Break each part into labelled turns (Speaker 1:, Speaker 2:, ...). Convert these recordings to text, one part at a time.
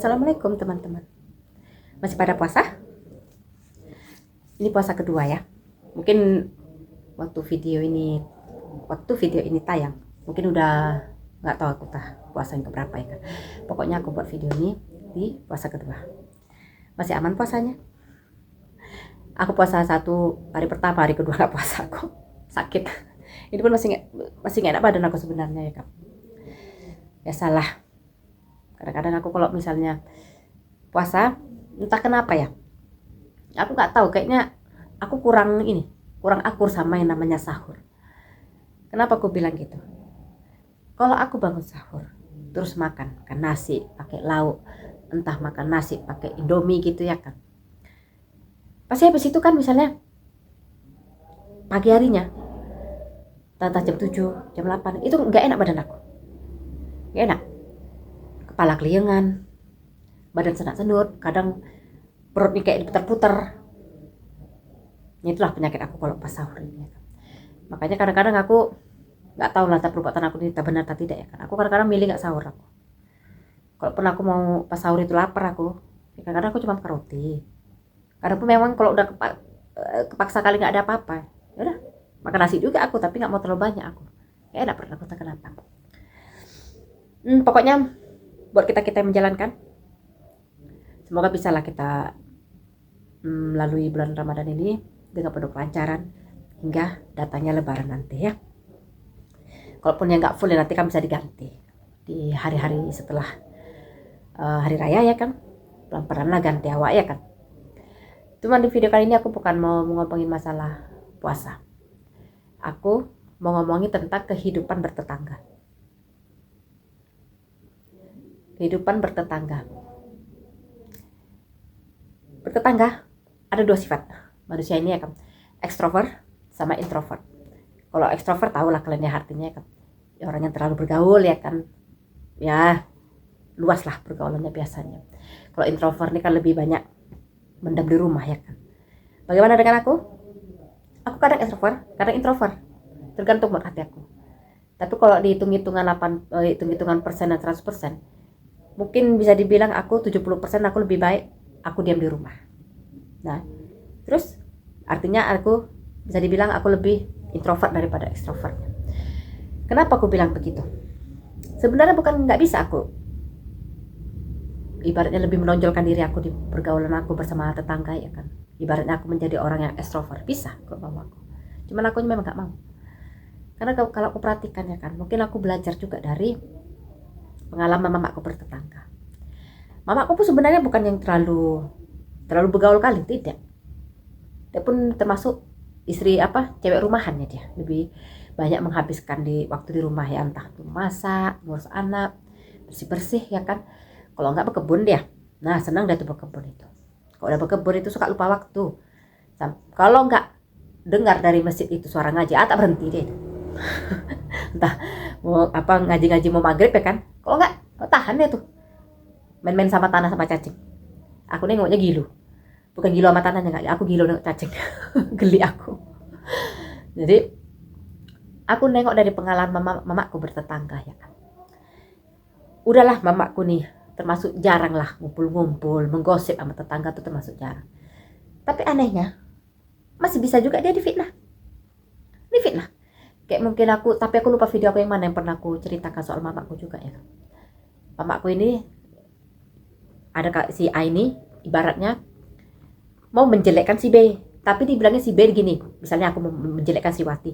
Speaker 1: Assalamualaikum teman-teman. Masih pada puasa? Ini puasa kedua ya. Mungkin waktu video ini tayang, mungkin udah nggak tahu aku puasa yang keberapa ya kan. Pokoknya aku buat video ini di puasa kedua. Masih aman puasanya? Aku puasa hari pertama, hari kedua nggak puasa aku. Sakit. Ini pun masih nggak enak badan aku sebenarnya ya kan. Ya salah. Kadang-kadang aku kalau misalnya puasa, entah kenapa ya, aku nggak tahu, kayaknya aku kurang akur sama yang namanya sahur. Kenapa aku bilang gitu? Kalau aku bangun sahur terus makan nasi pakai lauk, entah makan nasi pakai indomie gitu ya kan, pasti habis itu kan misalnya pagi harinya entah jam 7 jam 8 itu nggak enak badan aku, nggak enak, kepala keliengan, badan senat-senut, kadang perutnya kayak diputar-putar. Itulah penyakit aku kalau pas sahur ini. Makanya kadang-kadang aku nggak tahu lah perbuatan aku ini benar atau tidak ya kan. Aku kadang-kadang milih nggak sahur aku. Kalaupun aku mau pas sahur itu lapar aku, kadang-kadang aku cuma makan roti. Kadang pun memang kalau udah kepaksa kali nggak ada apa-apa, ya udah makan nasi juga aku, tapi nggak mau terlalu banyak aku. Ya enak perut aku, tak kenapa. Pokoknya buat kita yang menjalankan, semoga bisa lah kita melalui bulan Ramadan ini dengan penuh kelancaran hingga datangnya Lebaran nanti ya. Kalaupun yang nggak full ya nanti kan bisa diganti di hari-hari setelah hari raya ya kan, pelan-pelan lah ganti awak ya kan. Cuma di video kali ini aku bukan mau ngomongin masalah puasa, aku mau ngomongin tentang kehidupan bertetangga. Bertetangga ada dua sifat manusia ini ya kan, ekstrovert sama introvert. Kalau ekstrovert tahu lah kalian ya artinya kan, ya orang yang terlalu bergaul ya kan, ya luas lah pergaulannya biasanya. Kalau introvert ini kan lebih banyak mendem di rumah ya kan. Bagaimana dengan aku? Aku kadang ekstrovert, kadang introvert, tergantung mood hati aku. Tapi kalau hitung-hitungan persen dan 100%, mungkin bisa dibilang aku 70% aku lebih baik aku diam di rumah. Nah, terus artinya aku bisa dibilang aku lebih introvert daripada ekstrovert. Kenapa aku bilang begitu? Sebenarnya bukan nggak bisa aku, ibaratnya lebih menonjolkan diri aku di pergaulan aku bersama tetangga ya kan. Ibaratnya aku menjadi orang yang ekstrovert, bisa kalau mau aku. Cuman aku memang nggak mau. Karena kalau aku perhatikan ya kan, mungkin aku belajar juga dari pengalaman mamaku bertetangga. Mamaku pun sebenarnya bukan yang terlalu bergaul kali, tidak. Dia pun termasuk istri cewek rumahan ya, dia lebih banyak menghabiskan waktu di rumah ya, entah tuh masak, ngurus anak, bersih ya kan. Kalau nggak berkebun dia, nah senang dia tuh berkebun itu. Kalau udah berkebun itu suka lupa waktu. Kalau nggak dengar dari masjid itu suara ngaji, tak berhenti deh. Entah mau ngaji mau maghrib ya kan. Kalau nggak tahan deh tuh, main-main sama tanah sama cacing. Aku nengoknya gilu, bukan gilu sama tanahnya, nggak, aku gilu nengok cacing. Geli aku. Jadi aku nengok dari pengalaman mamaku bertetangga ya kan. Udahlah, mamaku nih termasuk jarang lah ngumpul-ngumpul, menggosip sama tetangga tuh termasuk jarang. Tapi anehnya masih bisa juga dia difitnah. Kayak mungkin tapi aku lupa video aku yang mana yang pernah aku ceritakan soal mamaku juga ya kan. Mamaku ini ada si A ini ibaratnya mau menjelekkan si B, tapi dibilangnya si B gini, misalnya aku mau menjelekkan si Wati,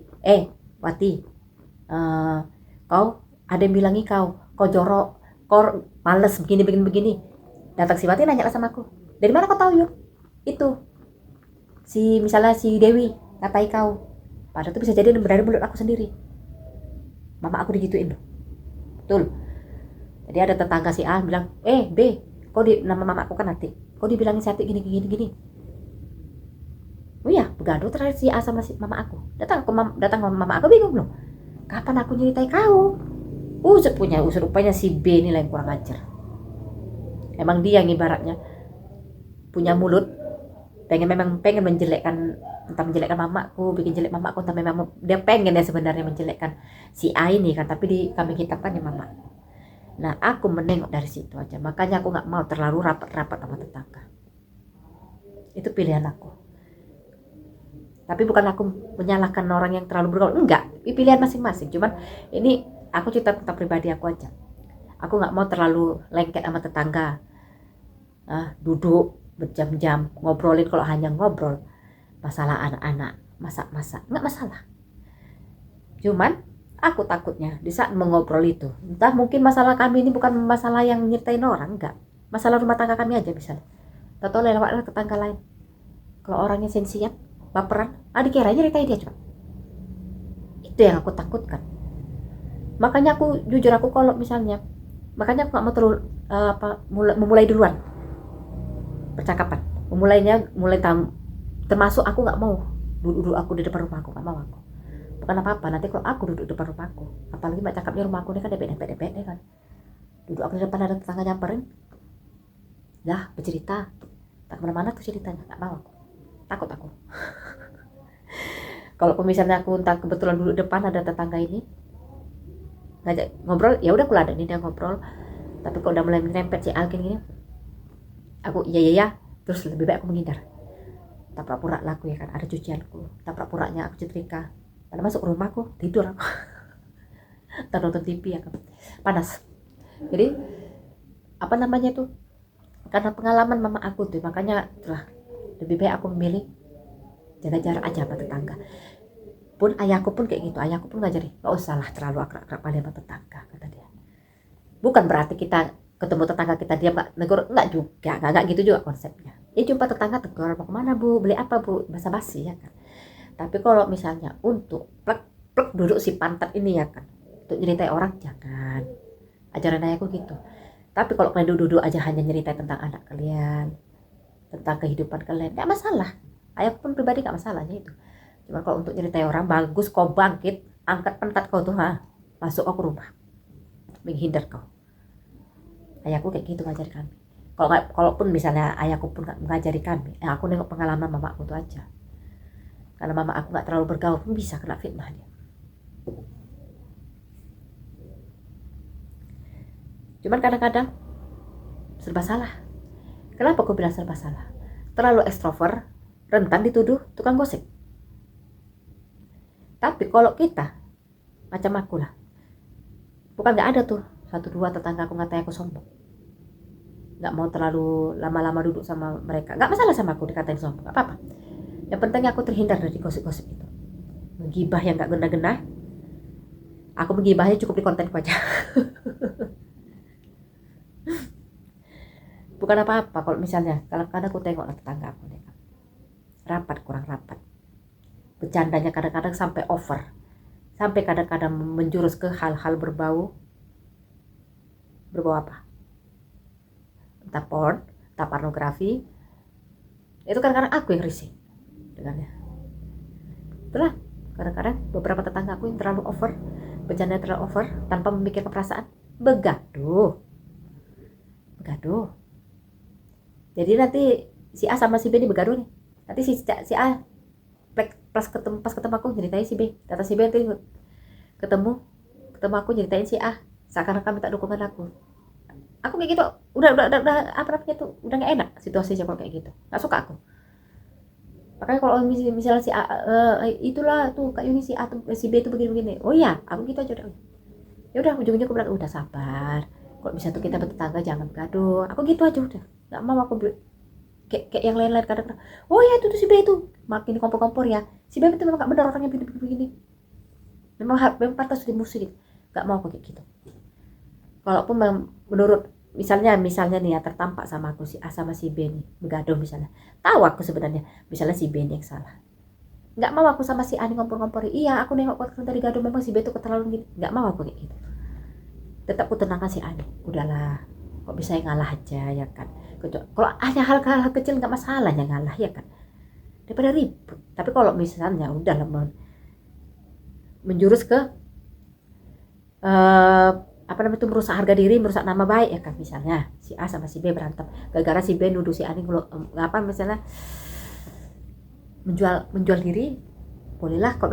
Speaker 1: Wati, kau ada yang bilangi kau jorok, kau males begini. Datang si Wati nanya lah sama aku, dari mana kau tahu yuk itu misalnya si Dewi ngatai kau, padahal itu bisa jadi dari mulut aku sendiri. Mama aku digituin loh, betul. Jadi ada tetangga si A bilang, B, kau nama mama aku kan Ati, kau dibilangin si Ati gini. Oh iya, begaduh terakhir si A sama si mama aku. Datang ke mama aku, bingung loh. Kapan aku nyeritai kau? Rupanya si B ini yang kurang ajar. Emang dia yang ibaratnya punya mulut, pengen menjelekkan, entah menjelekkan mamaku, bikin jelek mamaku, entah memang dia pengen ya sebenarnya menjelekkan si A ini kan, tapi kami hitamkan ya mama. Nah, aku menengok dari situ aja. Makanya aku nggak mau terlalu rapat-rapat sama tetangga. Itu pilihan aku. Tapi bukan aku menyalahkan orang yang terlalu bergaul. Enggak, pilihan masing-masing. Cuman ini aku cerita tentang pribadi aku aja. Aku nggak mau terlalu lengket sama tetangga. Duduk berjam-jam ngobrolin, kalau hanya ngobrol masalah anak-anak, masak-masak, nggak masalah. Cuman aku takutnya di saat mengobrol itu, entah mungkin masalah kami ini bukan masalah yang nyertain orang, enggak, masalah rumah tangga kami aja misalnya, atau lewat tetangga lain, kalau orangnya sensian, baperan, dikira nyeritain dia coba. Itu yang aku takutkan. Makanya aku jujur, aku kalau misalnya, makanya aku nggak mau terlalu memulai duluan percakapan, mulai termasuk aku nggak mau duduk aku di depan rumah aku, nggak mau aku. Bukan apa-apa, nanti kalau aku duduk depan rumahku, apalagi mak cakapnya rumahku ini kan depet-depet kan, duduk aku di depan ada tetangga nyamperin, dah bercerita, tak kemana-mana tuh ceritanya, nggak mau aku, takut aku. Kalau misalnya aku entah kebetulan duduk depan ada tetangga ini ngajak ngobrol, ya udah aku ladenin dia ngobrol. Tapi kalau udah mulai nyerempet si Alkin gini, aku iya terus lebih baik aku menghindar. Tak pura-pura laku ya kan, ada cucianku, tak pura-puranya aku setrika. Pada masuk rumahku tidur aku. Tak nonton TV ya kan, panas. Jadi apa namanya tuh, karena pengalaman mama aku tuh, makanya telah lebih baik aku memilih jaga jarak aja sama tetangga. Pun ayahku pun kayak gitu, ayahku pun ngajarin nggak usah lah terlalu akrab-akrab kali sama tetangga, kata dia. Bukan berarti kita ketemu tetangga kita diam nggak negur, nggak juga, nggak gitu juga konsepnya. Ya jumpa tetangga tegur, mau kemana bu, beli apa bu, basa-basi ya kan. Tapi kalau misalnya untuk plek duduk si pantat ini ya kan, untuk nyeritain orang, jangan. Ajaran ayahku gitu. Tapi kalau kalian duduk aja hanya nyeritain tentang anak kalian, tentang kehidupan kalian, nggak masalah. Ayahku pun pribadi nggak masalahnya itu. Cuma kalau untuk nyeritain orang, bagus kau bangkit, angkat pantat kau tuh, masuk aku rumah, menghindar kau. Ayahku kayak gitu ngajari kami. Kalaupun misalnya ayahku pun nggak mengajari kami, aku nengok pengalaman mamaku tuh aja. Karena mama aku nggak terlalu bergaul pun bisa kena fitnah dia. Cuman kadang-kadang serba salah. Kenapa aku bilang serba salah? Terlalu ekstrovert, rentan dituduh tukang gosip. Tapi kalau kita macam aku lah, bukan nggak ada tuh 1-2 tetangga aku ngatain aku sombong. Nggak mau terlalu lama-lama duduk sama mereka. Nggak masalah sama aku dikatain sombong, nggak apa-apa. Yang penting aku terhindar dari gosip-gosip itu. Menggibah yang nggak guna-guna, aku menggibahnya cukup di kontenku aja. Bukan apa-apa kalau misalnya kadang-kadang aku tengok tetangga aku nih, rapat kurang rapat, bercandanya kadang-kadang sampai over, sampai kadang-kadang menjurus ke hal-hal berbau apa, entah porn, entah pornografi. Itu kadang-kadang aku yang risih dengannya. Itulah kadang-kadang beberapa tetangga aku yang terlalu over, bercanda terlalu over tanpa memikirkan perasaan, begaduh. Jadi nanti si A sama si B ini begaduh nih. Nanti si A pas ketemu aku nyeritain si B. Kata si B nanti ketemu aku nyeritain si A. Seakan-akan minta dukungan aku. Aku kayak gitu, udah apa namanya tuh, udah nggak enak situasinya kalau kayak gitu. Nggak suka aku. Makanya kalau misalnya si A, itulah tuh kayak ini si A si B itu begini. Oh iya, aku gitu aja udah. Ya udah ujung-ujungnya aku bilang udah sabar. Kalau bisa tuh kita bertetangga jangan gaduh. Aku gitu aja udah. Nggak mau aku kayak yang lain-lain kadang-kadang. Oh ya itu tuh si B itu makin kompor-kompor ya. Si B itu memang nggak benar orangnya begini. Memang pantas dimusuhin. Nggak mau aku kayak gitu. Kalaupun menurut misalnya nih ya, tertampak sama aku si A sama si B nih begaduh misalnya. Tahu aku sebenarnya misalnya si B nih yang salah. Nggak mau aku sama si A nih ngompor-ngompor. Iya aku nengok waktu tadi gaduh memang si B itu keterlaluan gitu. Nggak mau aku kayak gitu. Tetap aku tenangkan si A nih. Udahlah, kok bisa ngalah aja ya kan. Kalau hanya hal kecil nggak masalah ya ngalah ya kan. Daripada ribut. Tapi kalau misalnya udah menjurus ke apa namanya itu, merusak harga diri, merusak nama baik ya kan, misalnya si A sama si B berantem gara-gara si B nuduh si A ini apa misalnya menjual diri, bolehlah kalau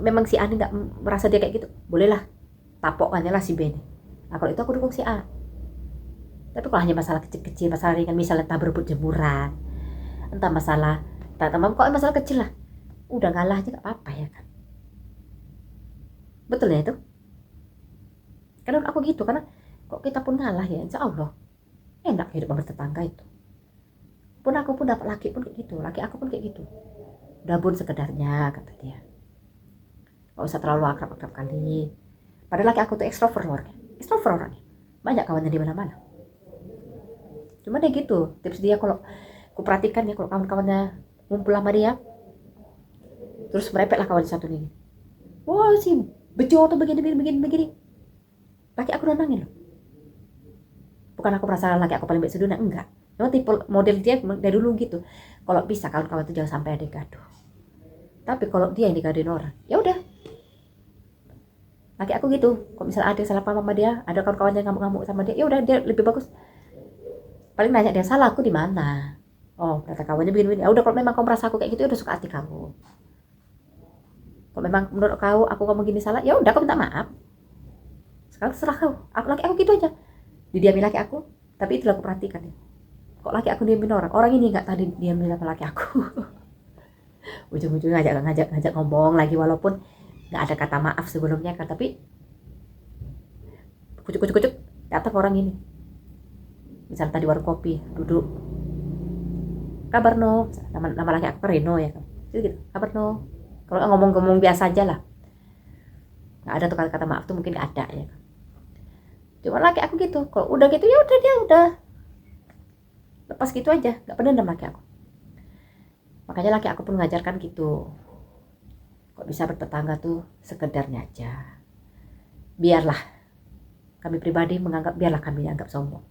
Speaker 1: memang si A ini nggak merasa dia kayak gitu, bolehlah tapok aja lah si B ini. kalau itu aku dukung si A. Tapi kalau hanya masalah kecil-kecil, masalah ringan, misalnya entah berebut jemuran, entah masalah, kok masalah kecil lah, udah ngalah aja gak apa-apa ya kan. Betul ya itu? Karena aku gitu, karena kok kita pun ngalah ya, insya Allah enak hidup bertetangga itu. Pun aku pun dapat laki pun kayak gitu, laki aku pun kayak gitu. Udah bun sekedarnya, kata dia. Gak usah terlalu akrab-akrab kali. Padahal laki aku tuh ekstrovert orangnya. Banyak kawannya di mana-mana. Cuma dia gitu, tips dia kalau aku perhatikan ya, kalau kawan-kawannya ngumpul sama dia, terus merepet lah kawan satu nih. Wah si bejo tuh begini. Laki aku nantangin loh. Bukan aku merasa laki aku paling baik sedunia, enggak. Memang tipe model dia dari dulu gitu. Kalau bisa kawan-kawan itu jangan sampai ada gaduh. Tapi kalau dia yang digaduhin orang, ya udah. Laki aku gitu. Kalau misalnya ada salah paham sama dia, ada kawan-kawan yang ngamuk-ngamuk sama dia, ya udah dia lebih bagus. Paling nanya dia, salah aku di mana? Oh, kata kawannya begini. Ya udah, kalau memang kamu merasa aku kayak gitu, ya udah suka hati kamu. Kalau memang menurut kau aku ngomong gini salah, ya udah kau minta maaf. Sekarang terserah kau. Laki aku gitu aja. Didiamin laki aku, tapi itulah aku perhatikan ya. Kok laki aku diamin orang ini nggak tadi diamin sama laki aku. Ujung-ujungnya ngajak ngomong lagi, walaupun nggak ada kata maaf sebelumnya kan, tapi kucuk datang orang ini. Misal tadi warung kopi, duduk, kabar no, nama laki aku Reno ya kan, gitu, kabar no. Kalau ngomong biasa aja lah, nggak ada tuh kata maaf tuh, mungkin nggak ada ya kan. Cuma laki aku gitu, kalau udah gitu ya udah, dia udah lepas gitu aja, nggak pendendam laki aku. Makanya laki aku pun mengajarkan gitu, kok bisa bertetangga tuh sekedarnya aja. Biarlah kami pribadi biarlah kami dianggap sombong,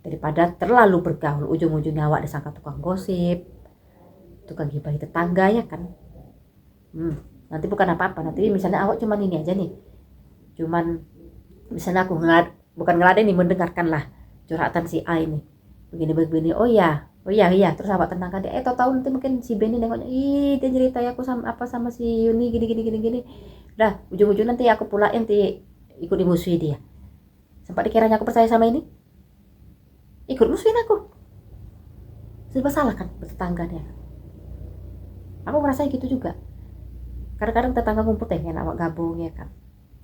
Speaker 1: daripada terlalu bergaul, ujung-ujungnya awak disangka tukang gosip, tukang gibahi tetangga ya kan. Nanti bukan apa-apa, nanti misalnya awak cuman ini aja nih, cuman misalnya aku bukan ngeladen nih, mendengarkan lah curhatan si A ini begini, oh iya, terus awak tenangkan dia, tahu nanti mungkin si Benny nengoknya, ih dia cerita ya aku sama si Yuni gini, dah ujung-ujung nanti aku pula nanti ikut dimusuhi dia. Sempat dikiranya aku percaya sama ini, ikut musuhin aku. Serba salah kan bertetangganya. Aku ngerasa gitu juga. Kadang-kadang tetangga ngumpul pengen awak gabung ya kan,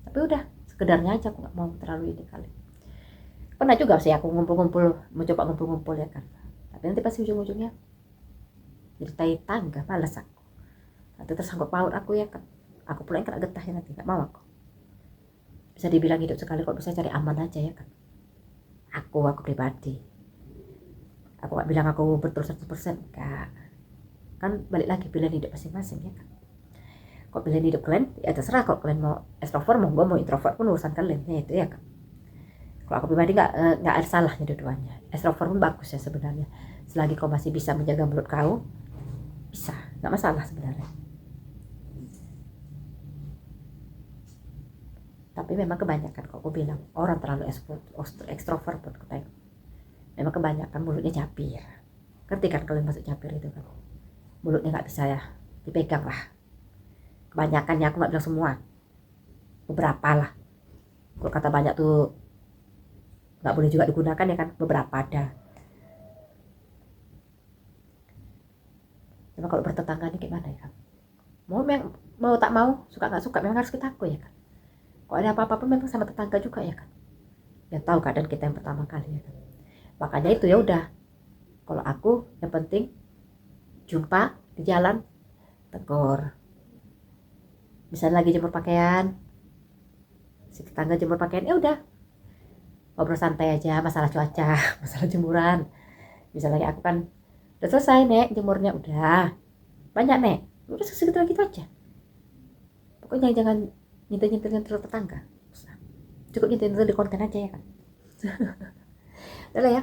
Speaker 1: tapi udah sekedarnya aja, aku nggak mau terlalu ini kali. Pernah juga sih aku mencoba ngumpul ya kan, tapi nanti pasti ujung-ujungnya jadi tangga, malas aku. Nanti tersangkut paut aku ya kan, aku pula yang kena getah ya nanti, nggak mau aku. Bisa dibilang hidup sekali kok, bisa cari aman aja ya kan. Aku pribadi, aku nggak bilang aku betul 100%, enggak. Kan balik lagi pilihan hidup masing-masing ya kan. Kok pilihan hidup kalian ya terserah, kalau kalian mau extrovert mau introvert pun urusan kalian ya itu ya kan. Kalau aku pribadi nggak ada salahnya dua-duanya. Extrovert pun bagus ya sebenarnya, selagi kau masih bisa menjaga mulut kau, bisa, nggak masalah sebenarnya. Tapi memang kebanyakan, kok aku bilang orang terlalu ekstrovert pun aku memang kebanyakan mulutnya capir. Ngerti kan kalian masuk capir itu kan, mulutnya nggak bisa ya dipegang lah. Kebanyakan ya, aku nggak bilang semua, beberapa lah. Kalau kata banyak tuh nggak boleh juga digunakan ya kan, beberapa ada. Cuma kalau bertetangga ini gimana ya kan, mau tak mau, suka nggak suka, memang harus kita akui ya kan. Kok ada apa-apa pun memang sama tetangga juga ya kan, yang tahu keadaan kita yang pertama kali ya kan. Makanya itu ya udah, kalau aku yang penting jumpa di jalan tegur. Misalnya lagi jemur pakaian, si tetangga jemur pakaian, ya udah ngobrol santai aja, masalah cuaca, masalah jemuran. Misalnya aku kan udah selesai nek jemurnya, udah banyak nek, udah segitu gitu aja. Pokoknya jangan nyentil tetangga, cukup nyentil di konten aja ya kan. Udah lah ya,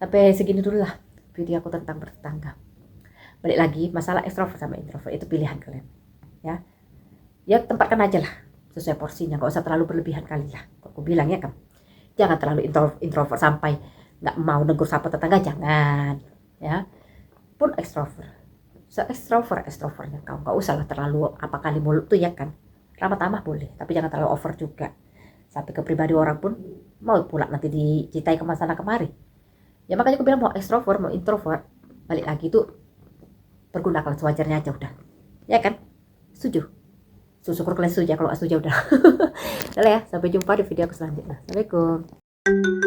Speaker 1: sampai segini dulu lah video aku tentang bertetangga. Balik lagi, masalah extrovert sama introvert itu pilihan kalian ya tempatkan aja lah sesuai porsinya, gak usah terlalu berlebihan kali lah. Aku bilang ya kan, jangan terlalu introvert sampai nggak mau negur sapa tetangga, jangan ya. Pun extrovertnya kau nggak usah lah terlalu apa kali mulut tuh ya kan, ramah tamah boleh, tapi jangan terlalu over juga sampai ke pribadi orang pun mau pula nanti dicitai ke sana kemari. Ya makanya aku bilang mau ekstrovert mau introvert balik lagi itu pergunakan sewajarnya aja udah, ya kan? Setuju? Syukur kalian setuju, kalau gak setuju udah. Udah ya, sampai jumpa di video aku selanjutnya. Assalamualaikum.